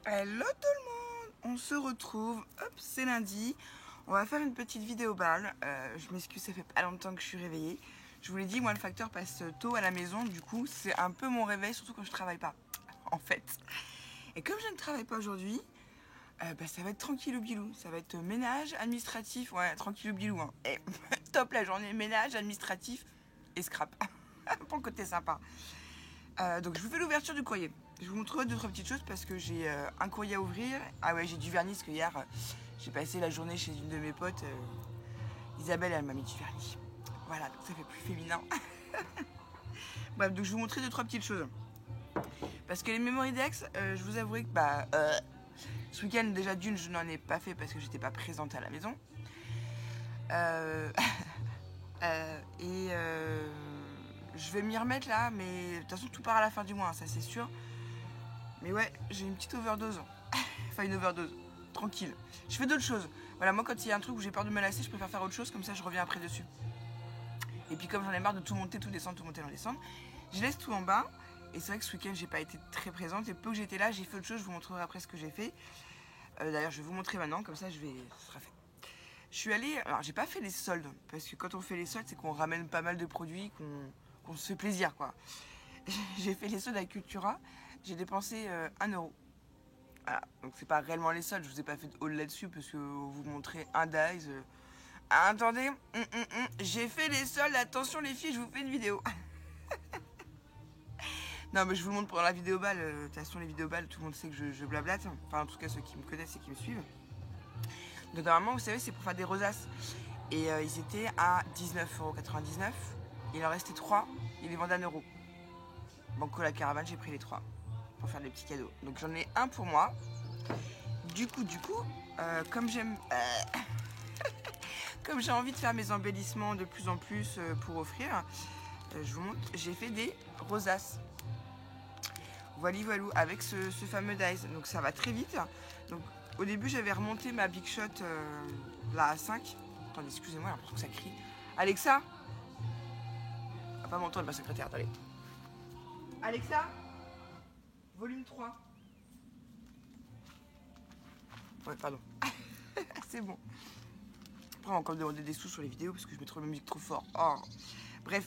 Hello tout le monde, on se retrouve, hop, c'est lundi, on va faire une petite vidéo balle, je m'excuse, ça fait pas longtemps que je suis réveillée. Je vous l'ai dit, moi le facteur passe tôt à la maison, du coup c'est un peu mon réveil, surtout quand je travaille pas, en fait. Et comme je ne travaille pas aujourd'hui, ça va être tranquillou bilou, ça va être ménage, administratif, ouais, tranquillou bilou, hein. Et top la journée, ménage, administratif et scrap, pour le côté sympa. Donc je vous fais l'ouverture du courrier. Je vous montrerai 2-3 petites choses parce que j'ai un courrier à ouvrir. Ah ouais, j'ai du vernis parce que hier j'ai passé la journée chez une de mes potes. Isabelle, elle m'a mis du vernis. Voilà, donc ça fait plus féminin. Bref, donc je vous montrer 2-3 petites choses. Parce que les Memory Dex, je vous avouerai que ce week-end déjà d'une, je n'en ai pas fait parce que j'étais pas présente à la maison. Je vais m'y remettre là, mais de toute façon tout part à la fin du mois, hein, ça c'est sûr. Mais ouais, j'ai une petite overdose. Enfin, une overdose. Tranquille. Je fais d'autres choses. Voilà, moi, quand il y a un truc où j'ai peur de me lasser, je préfère faire autre chose, comme ça, je reviens après dessus. Et puis, comme j'en ai marre de tout monter, tout descendre, tout monter, tout descendre, je laisse tout en bas. Et c'est vrai que ce week-end, j'ai pas été très présente. Et peu que j'étais là, j'ai fait autre chose. Je vous montrerai après ce que j'ai fait. D'ailleurs, je vais vous montrer maintenant, comme ça, ce sera fait. Je suis allée. Alors, j'ai pas fait les soldes. Parce que quand on fait les soldes, c'est qu'on ramène pas mal de produits, qu'on se fait plaisir, quoi. J'ai fait les soldes à Cultura. J'ai dépensé 1 euro. Voilà, donc c'est pas réellement les soldes, je vous ai pas fait de haul là-dessus parce que vous montrez un Dice. Attendez, j'ai fait les soldes, attention les filles, je vous fais une vidéo. Non mais je vous le montre pendant la vidéo balle, de toute façon les vidéos balles, tout le monde sait que je blablate, enfin en tout cas ceux qui me connaissent et qui me suivent. Donc normalement vous savez c'est pour faire des rosaces. Et ils étaient à 19,99 €, il en restait 3, ils les vendaient à 1 euro. Banco la caravane, j'ai pris les 3 pour faire des petits cadeaux. Donc j'en ai un pour moi. Du coup, comme j'aime... Comme j'ai envie de faire mes embellissements de plus en plus pour offrir, je vous montre, j'ai fait des rosaces. Voilà, avec ce fameux dice. Donc ça va très vite. Donc au début j'avais remonté ma Big Shot là à 5. Attendez, excusez-moi, j'ai l'impression que ça crie. Alexa, on va pas m'entendre ma secrétaire, attendez. Alexa, volume 3. Ouais, pardon. C'est bon. Après, on va encore me demander des sous sur les vidéos parce que je mets trop la musique trop fort. Oh. Bref.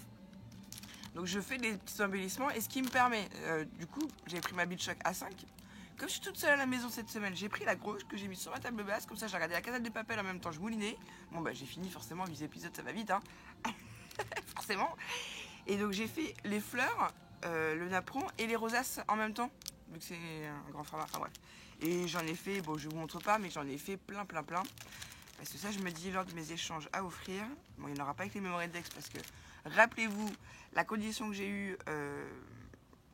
Donc je fais des petits embellissements et ce qui me permet, du coup, j'ai pris ma Big Shot à 5. Comme je suis toute seule à la maison cette semaine, j'ai pris la grosse que j'ai mise sur ma table basse. Comme ça, j'ai regardé la Casa de Papel en même temps, je moulinais. Bon, bah j'ai fini forcément, 8 épisodes, ça va vite, hein. Forcément. Et donc j'ai fait les fleurs, le napperon et les rosaces en même temps. Vu que c'est un grand format, enfin bref. Et j'en ai fait, bon, je vous montre pas, mais j'en ai fait plein. Parce que ça, je me dis, lors de mes échanges à offrir, bon, il n'y en aura pas avec les Memory Dex parce que, rappelez-vous, la condition que j'ai eue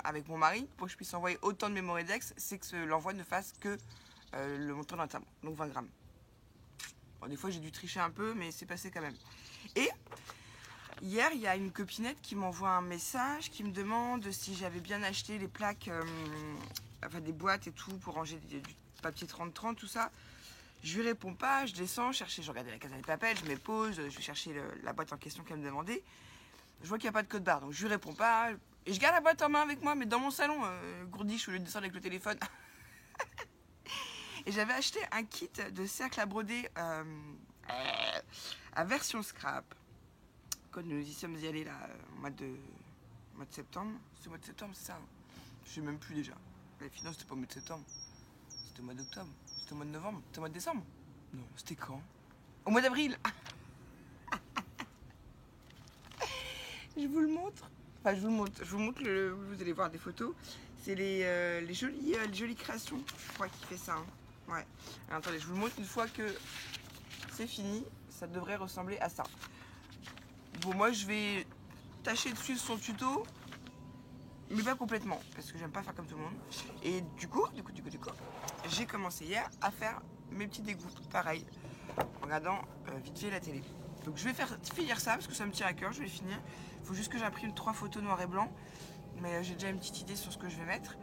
avec mon mari pour que je puisse envoyer autant de Memory Dex, c'est que l'envoi ne fasse que le montant d'un timbre, donc 20 grammes. Bon, des fois, j'ai dû tricher un peu, mais c'est passé quand même. Et hier, il y a une copinette qui m'envoie un message qui me demande si j'avais bien acheté les plaques, enfin des boîtes et tout pour ranger du papier 30-30, tout ça. Je lui réponds pas, je descends chercher, je regardais la Casa de Papel, je me pose, je vais chercher la boîte en question qu'elle me demandait. Je vois qu'il n'y a pas de code barre, donc je lui réponds pas. Et je garde la boîte en main avec moi, mais dans mon salon, gourdiche, au lieu de descendre avec le téléphone. Et j'avais acheté un kit de cercle à broder à version scrap. Quand nous y sommes allés là, au mois de septembre. C'est au mois de septembre, c'est ça, hein. Je sais même plus déjà. La finance, c'était pas au mois de septembre. C'était au mois d'octobre. C'était au mois de novembre. C'était au mois de décembre. Non, c'était quand? Au mois d'avril. Je vous le montre. Enfin, je vous le montre. Je vous montre, vous allez voir des photos. C'est les jolies créations. Je crois qu'il fait ça, hein. Ouais. Alors, attendez, je vous le montre une fois que c'est fini. Ça devrait ressembler à ça. Bon, moi, je vais tâcher de suivre son tuto. Mais pas complètement, parce que j'aime pas faire comme tout le monde. Et du coup, j'ai commencé hier à faire mes petits dégoûts, pareil, en regardant vite fait la télé. Donc je vais finir ça, parce que ça me tient à cœur, je vais finir. Il faut juste que j'imprime 3 photos noir et blanc, mais j'ai déjà une petite idée sur ce que je vais mettre.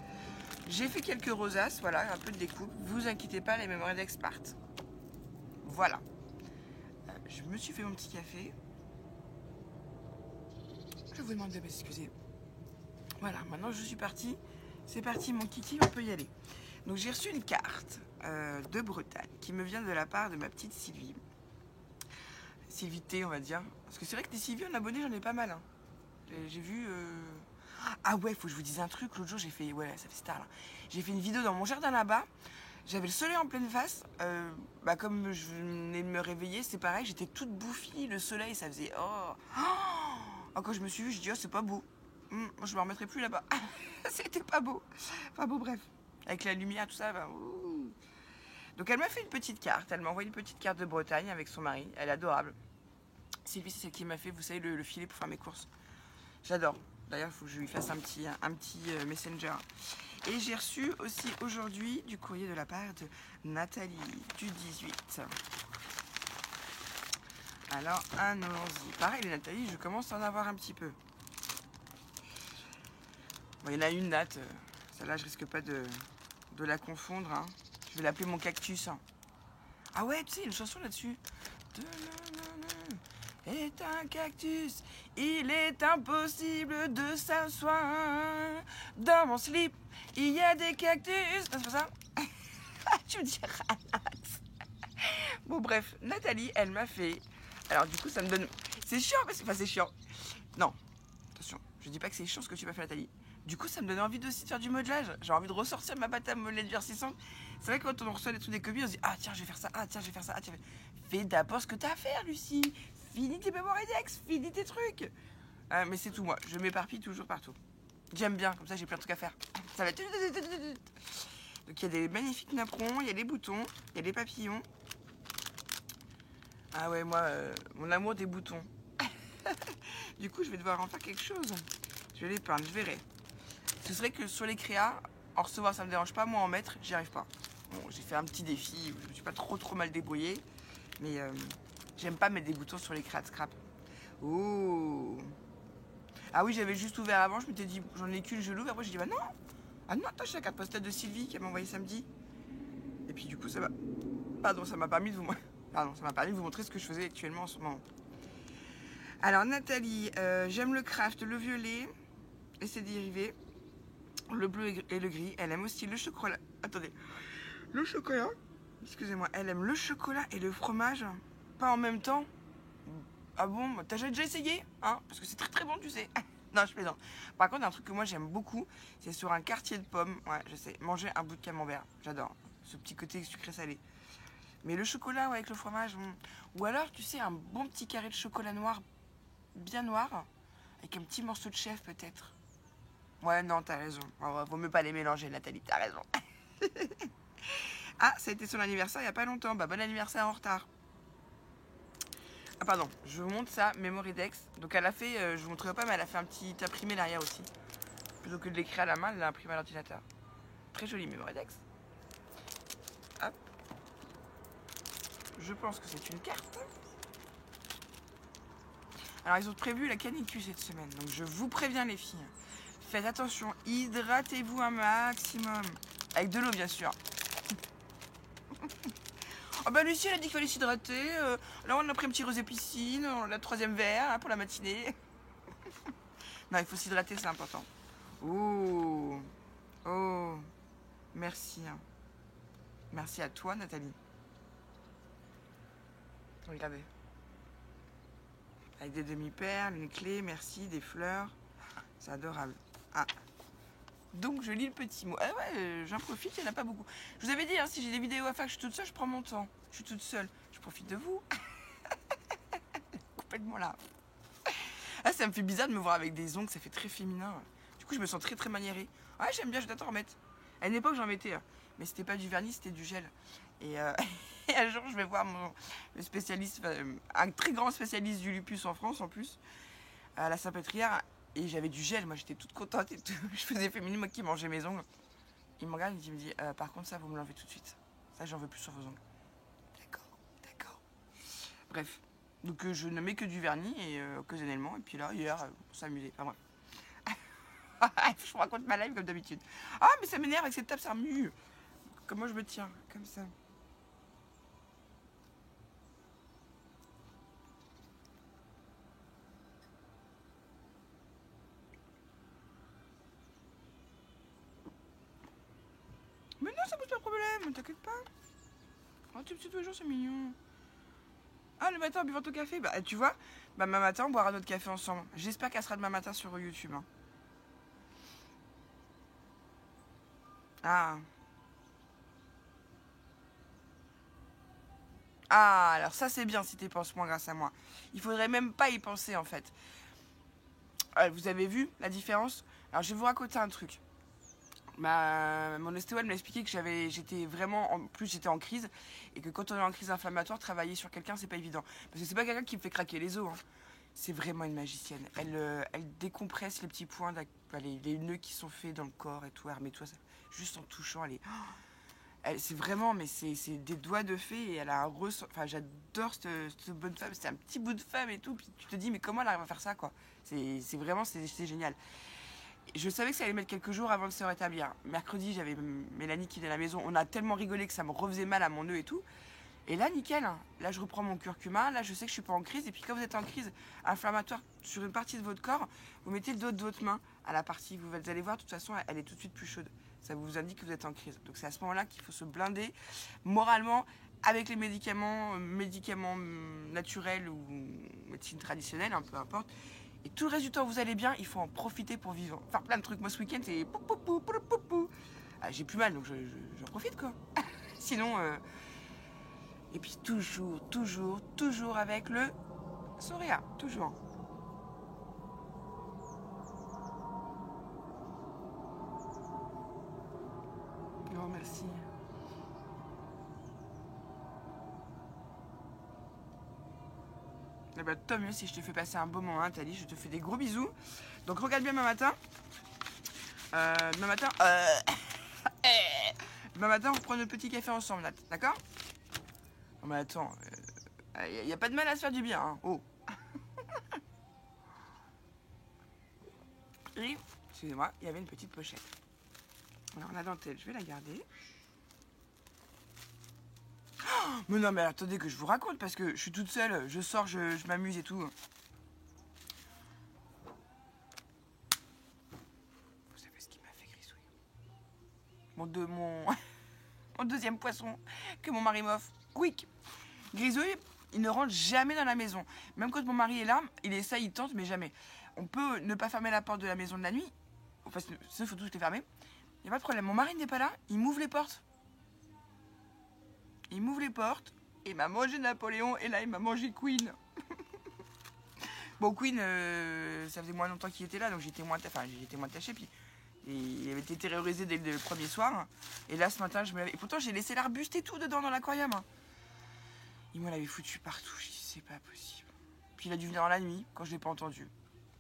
J'ai fait quelques rosaces, voilà, un peu de découpe. Vous inquiétez pas, les Memory Dex partent. Voilà. Je me suis fait mon petit café. Je vous demande de m'excuser. Voilà, maintenant je suis partie. C'est parti mon kiki, on peut y aller. Donc j'ai reçu une carte de Bretagne qui me vient de la part de ma petite Sylvie. Sylvie T, on va dire. Parce que c'est vrai que des Sylvie en abonné, j'en ai pas mal. Hein. J'ai vu... Ah ouais, faut que je vous dise un truc. L'autre jour, j'ai fait... Ouais, ça fait star là. J'ai fait une vidéo dans mon jardin là-bas. J'avais le soleil en pleine face. Comme je venais de me réveiller, c'est pareil. J'étais toute bouffie. Le soleil, ça faisait... Quand je me suis vue, je dis, oh, c'est pas beau. Je me remettrai plus là-bas. C'était pas beau. Enfin bon, bref. Avec la lumière, tout ça. Donc elle m'a fait une petite carte. Elle m'a envoyé une petite carte de Bretagne avec son mari. Elle est adorable. Sylvie, c'est celle qui m'a fait, vous savez, le filet pour faire mes courses. J'adore. D'ailleurs, il faut que je lui fasse un petit messenger. Et j'ai reçu aussi aujourd'hui du courrier de la part de Nathalie du 18. Alors, allons-y. Pareil, les Nathalie, je commence à en avoir un petit peu. Bon, il y en a une, Nat. Celle-là, je risque pas de la confondre. Hein. Je vais l'appeler mon cactus. Hein. Ah ouais, tu sais, il y a une chanson là-dessus. Est un cactus, il est impossible de s'asseoir. Dans mon slip, il y a des cactus. Non, c'est pas ça? Tu me diras. Bon, bref, Nathalie, elle m'a fait. Alors, du coup, ça me donne. C'est chiant, parce que. Enfin, c'est chiant. Non, attention, je dis pas que c'est chiant ce que tu m'as fait, Nathalie. Du coup, ça me donnait envie de faire du modelage. J'ai envie de ressortir ma pâte à modeler durcissante. C'est vrai que quand on reçoit des trucs des copines, on se dit ah tiens, je vais faire ça, ah tiens, je vais faire ça, ah tiens. Fais d'abord ce que t'as à faire, Lucie. Finis tes mémoires index, finis tes trucs. Mais c'est tout moi, je m'éparpille toujours partout. J'aime bien, comme ça j'ai plein de trucs à faire. Ça va. Donc il y a des magnifiques napperons, il y a des boutons, il y a des papillons. Ah ouais, moi, mon amour des boutons. Du coup, je vais devoir en faire quelque chose. Je vais les peindre, je verrai. Ce serait que sur les créas, en recevoir ça me dérange pas, moi en mettre, j'y arrive pas. Bon, j'ai fait un petit défi, je me suis pas trop mal débrouillée, mais j'aime pas mettre des boutons sur les créas de scrap. Oh. Ah oui, j'avais juste ouvert avant, je m'étais dit j'en ai qu'une, je l'ouvre, après j'ai dit bah non. Ah non, attends, j'ai la carte postale de Sylvie qui m'a envoyé samedi. Et puis du coup ça m'a. Pardon, ça m'a permis de vous montrer ce que je faisais actuellement en ce moment. Alors Nathalie, j'aime le craft, le violet et ses dérivés. Le bleu et le gris. Elle aime aussi le chocolat. Attendez. Le chocolat. Excusez-moi. Elle aime le chocolat et le fromage. Pas en même temps. Ah bon? T'as déjà essayé? Hein? Parce que c'est très bon, tu sais. Non, je plaisante. Par contre, un truc que moi j'aime beaucoup, c'est sur un quartier de pommes. Ouais, je sais. Manger un bout de camembert. J'adore. Ce petit côté sucré-salé. Mais le chocolat ouais, avec le fromage. Ou alors, tu sais, un bon petit carré de chocolat noir. Bien noir. Avec un petit morceau de chèvre peut-être. Ouais, non, t'as raison. Vaut mieux pas les mélanger, Nathalie, t'as raison. Ah, ça a été son anniversaire il n'y a pas longtemps. Bah, bon anniversaire en retard. Ah, pardon, je vous montre ça, Memorydex. Donc, elle a fait, je vous montrerai pas, mais elle a fait un petit imprimé derrière aussi. Plutôt que de l'écrire à la main, elle l'a imprimé à l'ordinateur. Très joli, Memorydex. Hop. Je pense que c'est une carte. Alors, ils ont prévu la canicule cette semaine. Donc, je vous préviens, les filles. Faites attention, hydratez-vous un maximum. Avec de l'eau, bien sûr. Oh bah Lucie, elle a dit qu'il fallait s'hydrater. Là, on a pris un petit rosé piscine, la 3e verre hein, pour la matinée. Non, il faut s'hydrater, c'est important. Oh, oh, merci. Merci à toi, Nathalie. Regardez. Avec des demi-perles, une clé, merci, des fleurs. C'est adorable. Ah. Donc je lis le petit mot. Ah ouais, j'en profite, il n'y en a pas beaucoup. Je vous avais dit, hein, si j'ai des vidéos à faire que je suis toute seule, je prends mon temps. Je suis toute seule. Je profite de vous. Complètement là. Ah, ça me fait bizarre de me voir avec des ongles, ça fait très féminin. Du coup, je me sens très maniérée. Ah, j'aime bien, je dois t'en remettre. À une époque, j'en mettais, mais c'était pas du vernis, c'était du gel. Et, et un jour, je vais voir le spécialiste, un très grand spécialiste du lupus en France en plus, à la Saint-Pétrière. Et j'avais du gel, moi j'étais toute contente et tout. Je faisais féminine, moi qui mangeais mes ongles. Il me regarde et il me dit par contre, ça, vous me l'enlevez tout de suite. Ça, j'en veux plus sur vos ongles. D'accord. Bref, donc je ne mets que du vernis et occasionnellement. Et puis là, hier, pour s'amuser. Enfin bref. Je vous raconte ma life comme d'habitude. Ah, mais ça m'énerve avec cette table, ça remue. Comment je me tiens? Comme ça. Mais non, ça t'inquiète pas. Oh, tu tous les jours, c'est mignon. Ah, le matin en buvant ton café. Bah, tu vois, bah, demain matin, on boira notre café ensemble. J'espère qu'elle sera demain matin sur YouTube. Hein. Ah. Ah, alors ça, c'est bien si tu y penses moins grâce à moi. Il faudrait même pas y penser, en fait. Vous avez vu la différence? Alors, je vais vous raconter un truc. Mon ostéo m'a expliqué que j'étais vraiment, en plus j'étais en crise et que quand on est en crise inflammatoire, travailler sur quelqu'un c'est pas évident parce que c'est pas quelqu'un qui me fait craquer les os. Hein. C'est vraiment une magicienne. Elle décompresse les petits points, les nœuds qui sont faits dans le corps et tout. Armée-toi, juste en touchant, c'est vraiment, mais c'est des doigts de fée et elle a un ressort. Enfin, j'adore cette bonne femme. C'est un petit bout de femme et tout. Puis tu te dis mais comment elle arrive à faire ça quoi? C'est vraiment c'est génial. Je savais que ça allait mettre quelques jours avant de se rétablir. Mercredi, j'avais Mélanie qui était à la maison. On a tellement rigolé que ça me refaisait mal à mon nœud et tout. Et là, nickel. Là, je reprends mon curcuma. Là, je sais que je suis pas en crise. Et puis, quand vous êtes en crise inflammatoire sur une partie de votre corps, vous mettez le dos de votre main à la partie. Vous allez voir, de toute façon, elle est tout de suite plus chaude. Ça vous indique que vous êtes en crise. Donc, c'est à ce moment-là qu'il faut se blinder moralement avec les médicaments naturels ou médecine traditionnelle, peu importe. Et tout le reste du temps, vous allez bien, il faut en profiter pour vivre. Faire plein de trucs. Moi, ce week-end, c'est pou, pou, pou, pou, pou, pou. Ah, j'ai plus mal, donc j'en profite, quoi. Sinon, et puis toujours avec le sourire. Toujours. Oh, merci. Eh ben, tant mieux si je te fais passer un beau moment, hein, Thalie. Je te fais des gros bisous. Donc, regarde bien demain matin. Demain matin, demain matin, on prend notre petit café ensemble, d'accord? Non, mais attends, il n'y a pas de mal à se faire du bien, hein. Oh. Et, excusez-moi, il y avait une petite pochette. Alors, la dentelle, je vais la garder. Mais non, mais attendez que je vous raconte parce que je suis toute seule, je sors, je m'amuse et tout. Vous savez ce qui m'a fait grisouille? Mon deuxième poisson que mon mari m'offre. Quick. Grisouille, il ne rentre jamais dans la maison. Même quand mon mari est là, il essaye, il tente, mais jamais. On peut ne pas fermer la porte de la maison de la nuit. Enfin, sinon, il faut tous les fermer. Il n'y a pas de problème. Mon mari n'est pas là, il m'ouvre les portes. Il m'ouvre les portes. Il m'a mangé Napoléon et là il m'a mangé Queen. Bon, Queen, ça faisait moins longtemps qu'il était là, donc j'étais moins tachée. Puis il avait été terrorisé dès le premier soir. Et là ce matin, je me lavais. Et pourtant j'ai laissé l'arbuste et tout dedans dans l'aquarium. Il me l'avait foutu partout. Je dis c'est pas possible. Puis il a dû venir dans la nuit quand je l'ai pas entendu.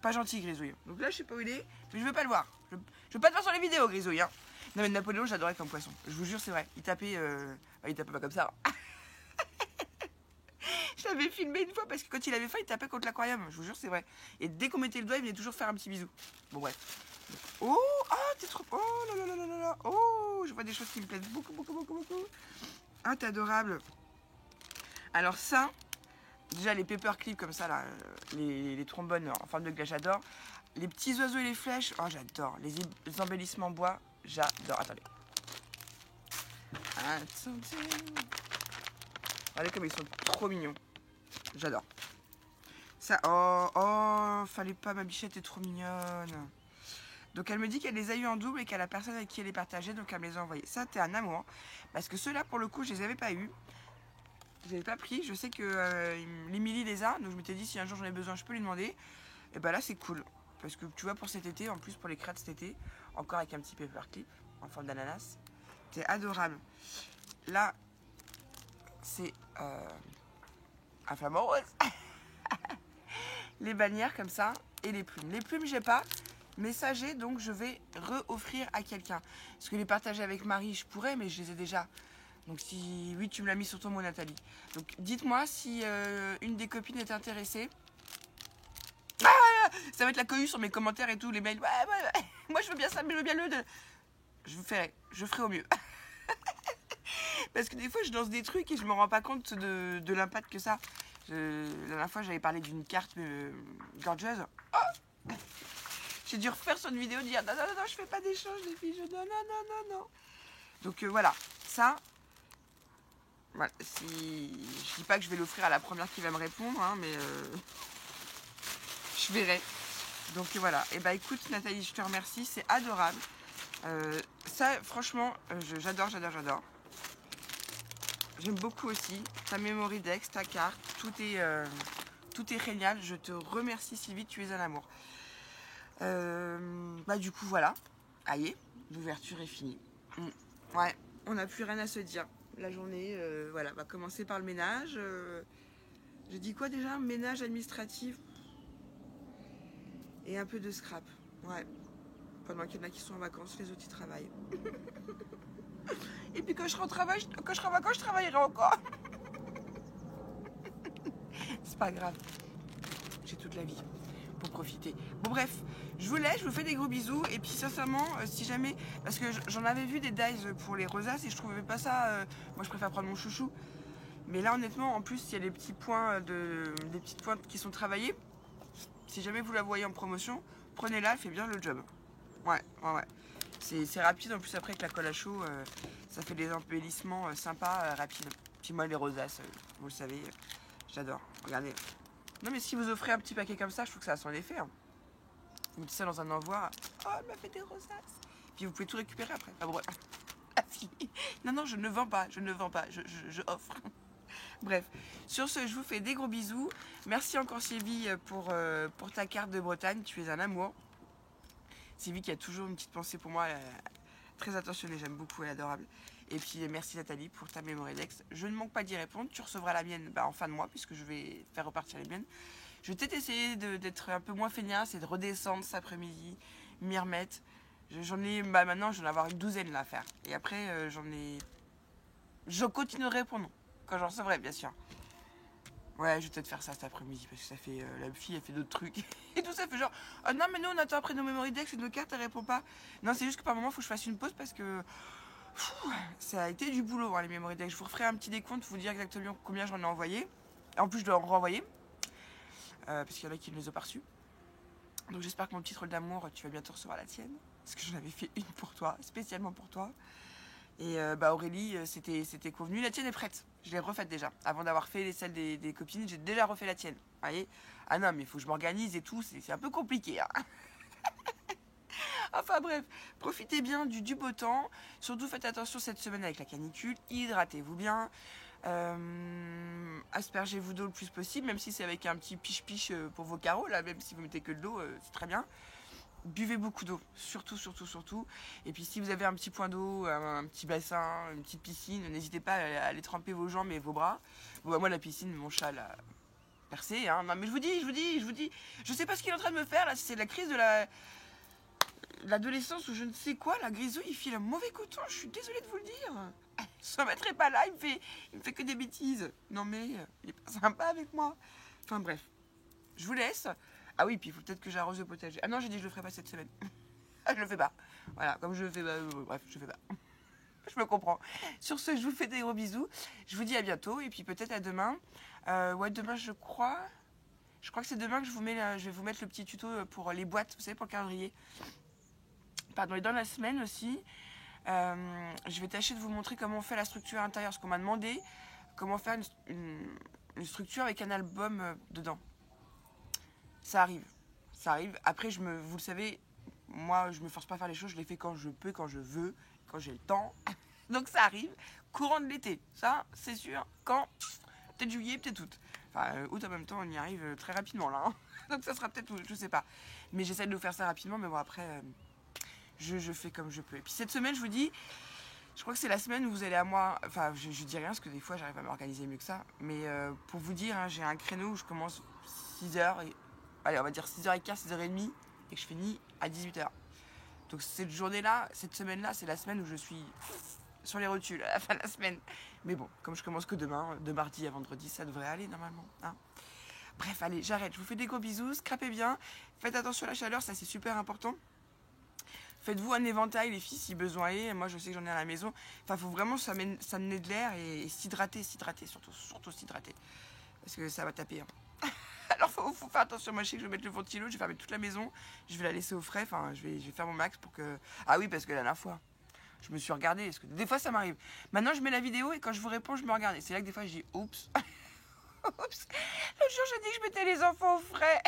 Pas gentil, Grisouille. Donc là je sais pas où il est, mais je veux pas le voir. Je veux pas te voir sur les vidéos, Grisouille. Hein. Non mais Napoléon, j'adorais comme poisson. Je vous jure, c'est vrai. Il tapait pas comme ça. Je l'avais filmé une fois parce que quand il avait faim, il tapait contre l'aquarium. Je vous jure, c'est vrai. Et dès qu'on mettait le doigt, il venait toujours faire un petit bisou. Bon, bref. Oh, ah, t'es trop. Oh là là là là là. Oh, je vois des choses qui me plaisent beaucoup, beaucoup, beaucoup, beaucoup. Ah, t'es adorable. Alors, ça, déjà, les paperclips comme ça, là, les trombones en forme de glace, j'adore. Les petits oiseaux et les flèches, oh, j'adore. Les embellissements en bois, j'adore. Attendez. Attendez. Regardez comme ils sont trop mignons. J'adore. Ça, fallait pas, ma bichette est trop mignonne. Donc elle me dit qu'elle les a eu en double et qu'elle a personne avec qui elle les partageait, donc elle me les a envoyés. Ça, t'es un amour. Parce que ceux-là, pour le coup, je les avais pas eu. Je les avais pas pris. Je sais que l'Emilie les a, donc je m'étais dit si un jour j'en ai besoin, je peux lui demander. Et bah là, c'est cool. Parce que tu vois, pour cet été, en plus pour les crêtes cet été, encore avec un petit paperclip en forme d'ananas. C'est adorable. Là, c'est un flamant rose. Les bannières comme ça et les plumes. Les plumes, j'ai pas, mais ça j'ai, donc je vais re-offrir à quelqu'un. Parce que les partager avec Marie, je pourrais, mais je les ai déjà. Donc si oui, tu me l'as mis sur ton mot, Nathalie. Donc dites-moi si une des copines est intéressée. Ah, ça va être la cohue sur mes commentaires et tout, les mails. Ouais. Moi je veux bien ça, mais je veux bien le. Je ferai au mieux. Parce que des fois, je lance des trucs et je me rends pas compte de l'impact que ça. La dernière fois, j'avais parlé d'une carte gorgeuse. Oh, j'ai dû refaire sur une vidéo, dire non, je fais pas d'échange, les filles. Non. Donc voilà, ça, Voilà, si... Je dis pas que je vais l'offrir à la première qui va me répondre, hein, mais je verrai. Donc voilà. Et bah écoute Nathalie, je te remercie, c'est adorable. Ça, franchement, j'adore. J'aime beaucoup aussi ta memory Dex, ta carte, tout est génial. Je te remercie Sylvie, tu es un amour. Bah du coup voilà, allez, l'ouverture est finie. Ouais, on n'a plus rien à se dire. La journée, voilà, va commencer par le ménage. J'ai dit quoi déjà? Ménage administratif et un peu de scrap. Ouais. Pendant qu'il y en a qui sont en vacances, les autres ils travaillent. Et puis quand je serai en vacances, je travaillerai encore. C'est pas grave. J'ai toute la vie pour profiter. Bon bref, je vous laisse, je vous fais des gros bisous. Et puis sincèrement, si jamais, parce que j'en avais vu des dies pour les rosaces et je trouvais pas ça. Moi je préfère prendre mon chouchou. Mais là honnêtement, en plus il y a des petits points des petites pointes qui sont travaillées. Si jamais vous la voyez en promotion, prenez-la, elle fait bien le job. Ouais. C'est rapide en plus après avec la colle à chaud, ça fait des embellissements sympas, rapides. Puis moi les rosaces, vous le savez, j'adore. Regardez. Non mais si vous offrez un petit paquet comme ça, je trouve que ça a son effet. Hein. Vous mettez ça dans un envoi. Oh, elle m'a fait des rosaces. Puis vous pouvez tout récupérer après. Ah bon, non, je ne vends pas, je offre. Bref, sur ce, je vous fais des gros bisous. Merci encore Sylvie pour ta carte de Bretagne, tu es un amour. Sylvie qui a toujours une petite pensée pour moi, très attentionnée, j'aime beaucoup, elle est adorable. Et puis merci Nathalie pour ta memory Dex. Je ne manque pas d'y répondre, tu recevras la mienne en fin de mois puisque je vais faire repartir les miennes. Je vais peut-être essayer d'être un peu moins feignasse et de redescendre cet après-midi, m'y remettre. J'en ai, maintenant j'en ai avoir une douzaine là à faire. Et après je continuerai pour non, quand j'en recevrai bien sûr. Ouais, je vais peut-être faire ça cet après-midi parce que ça fait. La fille, elle fait d'autres trucs. Et tout ça fait genre. Oh non, mais nous on attend après nos memory decks et nos cartes, elle répond pas. Non, c'est juste que par moment, il faut que je fasse une pause parce que. Ça a été du boulot, hein, les memory decks. Je vous referai un petit décompte, vous dire exactement combien j'en ai envoyé. Et en plus, je dois en renvoyer. Parce qu'il y en a qui ne les ont pas reçus. Donc j'espère que mon petit rôle d'amour, tu vas bientôt recevoir la tienne. Parce que j'en avais fait une pour toi, spécialement pour toi. Et Aurélie, c'était convenu. La tienne est prête. Je l'ai refaite déjà. Avant d'avoir fait celle des copines, j'ai déjà refait la tienne. Vous voyez? Ah non, mais il faut que je m'organise et tout. C'est un peu compliqué. Hein. Enfin bref, profitez bien du beau temps. Surtout faites attention cette semaine avec la canicule. Hydratez-vous bien. Aspergez-vous d'eau le plus possible. Même si c'est avec un petit piche-piche pour vos carreaux. Là, même si vous mettez que de l'eau, c'est très bien. Buvez beaucoup d'eau, surtout. Et puis si vous avez un petit point d'eau, un petit bassin, une petite piscine, n'hésitez pas à aller tremper vos jambes et vos bras. Bon, moi la piscine, mon chat l'a percé. Hein. Non mais je vous dis, je sais pas ce qu'il est en train de me faire là, c'est la crise de l'adolescence ou je ne sais quoi. La grisouille, il file un mauvais coton, je suis désolée de vous le dire. Je s'en mettrai pas là, il me fait que des bêtises. Non mais, il est pas sympa avec moi. Enfin bref, je vous laisse. Ah oui, puis il faut peut-être que j'arrose le potager. Ah non, j'ai dit que je le ferai pas cette semaine. Je le fais pas. Voilà, comme je le fais pas, bref, je fais pas. Je me comprends. Sur ce, je vous fais des gros bisous. Je vous dis à bientôt et puis peut-être à demain. Ouais, demain, je crois que c'est demain que je vais vous mettre le petit tuto pour les boîtes, vous savez, pour le calendrier. Pardon, et dans la semaine aussi, je vais tâcher de vous montrer comment on fait la structure intérieure. Parce qu'on m'a demandé comment faire une structure avec un album dedans. Ça arrive. Après, vous le savez, moi, je me force pas à faire les choses. Je les fais quand je peux, quand je veux, quand j'ai le temps. Donc ça arrive. Courant de l'été. Ça, c'est sûr. Quand? Peut-être juillet, peut-être août. Enfin, août en même temps, on y arrive très rapidement là. Hein. Donc ça sera peut-être août, je sais pas. Mais j'essaie de vous faire ça rapidement. Mais bon, après, je fais comme je peux. Et puis cette semaine, je vous dis, je crois que c'est la semaine où vous allez à moi. Enfin, je dis rien parce que des fois, j'arrive à m'organiser mieux que ça. Mais pour vous dire, hein, j'ai un créneau où je commence 6h et allez, on va dire 6h15, 6h30 et que je finis à 18h. Donc cette journée-là, cette semaine-là, c'est la semaine où je suis sur les rotules à la fin de la semaine. Mais bon, comme je commence que demain, de mardi à vendredi, ça devrait aller normalement. Hein. Bref, allez, j'arrête. Je vous fais des gros bisous, scrapez bien. Faites attention à la chaleur, ça c'est super important. Faites-vous un éventail, les filles, si besoin est. Moi, je sais que j'en ai à la maison. Enfin, faut vraiment ça m'ait de l'air et s'hydrater, surtout s'hydrater. Parce que ça va taper. Hein. Alors faut faire attention, moi je sais que je vais mettre le ventilo, je vais fermer toute la maison, je vais la laisser au frais, enfin je vais faire mon max pour que... Ah oui, parce que la dernière fois, Je me suis regardée, parce que des fois ça m'arrive. Maintenant je mets la vidéo et quand je vous réponds, je me regarde. Et c'est là que des fois je dis oups. Oups. L'autre jour j'ai dit que je mettais les enfants au frais.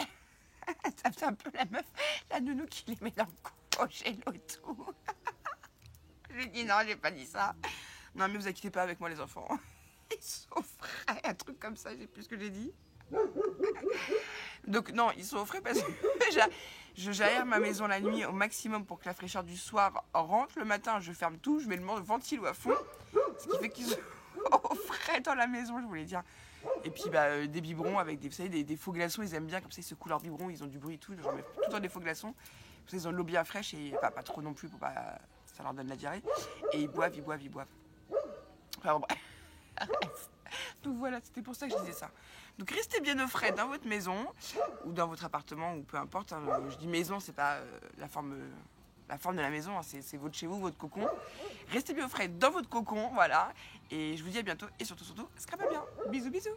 Ça fait un peu la meuf, la nounou qui les met dans le congélo et tout. J'ai dit non, j'ai pas dit ça. Non mais vous inquiétez pas avec moi les enfants. Ils sont au frais, un truc comme ça, j'ai plus ce que j'ai dit. Donc non, ils sont au frais parce que je j'aère ma maison la nuit au maximum pour que la fraîcheur du soir rentre. Le matin, je ferme tout, je mets le ventilo à fond. Ce qui fait qu'ils sont au frais dans la maison, je voulais dire. Et puis des biberons avec des, vous savez, des faux glaçons, ils aiment bien, comme ça ils secouent leurs biberons, ils ont du bruit et tout. J'en mets tout le temps des faux glaçons. Comme ça, ils ont de l'eau bien fraîche et pas trop non plus pour pas ça leur donne la diarrhée. Et ils boivent, ils boivent, ils boivent. Enfin, bref. Donc voilà, c'était pour ça que je disais ça. Donc restez bien au frais dans votre maison ou dans votre appartement ou peu importe. Hein. Je dis maison, c'est pas la forme de la maison, hein. C'est votre chez vous, votre cocon. Restez bien au frais dans votre cocon, voilà. Et je vous dis à bientôt et surtout, scrapez bien. Bisous, bisous.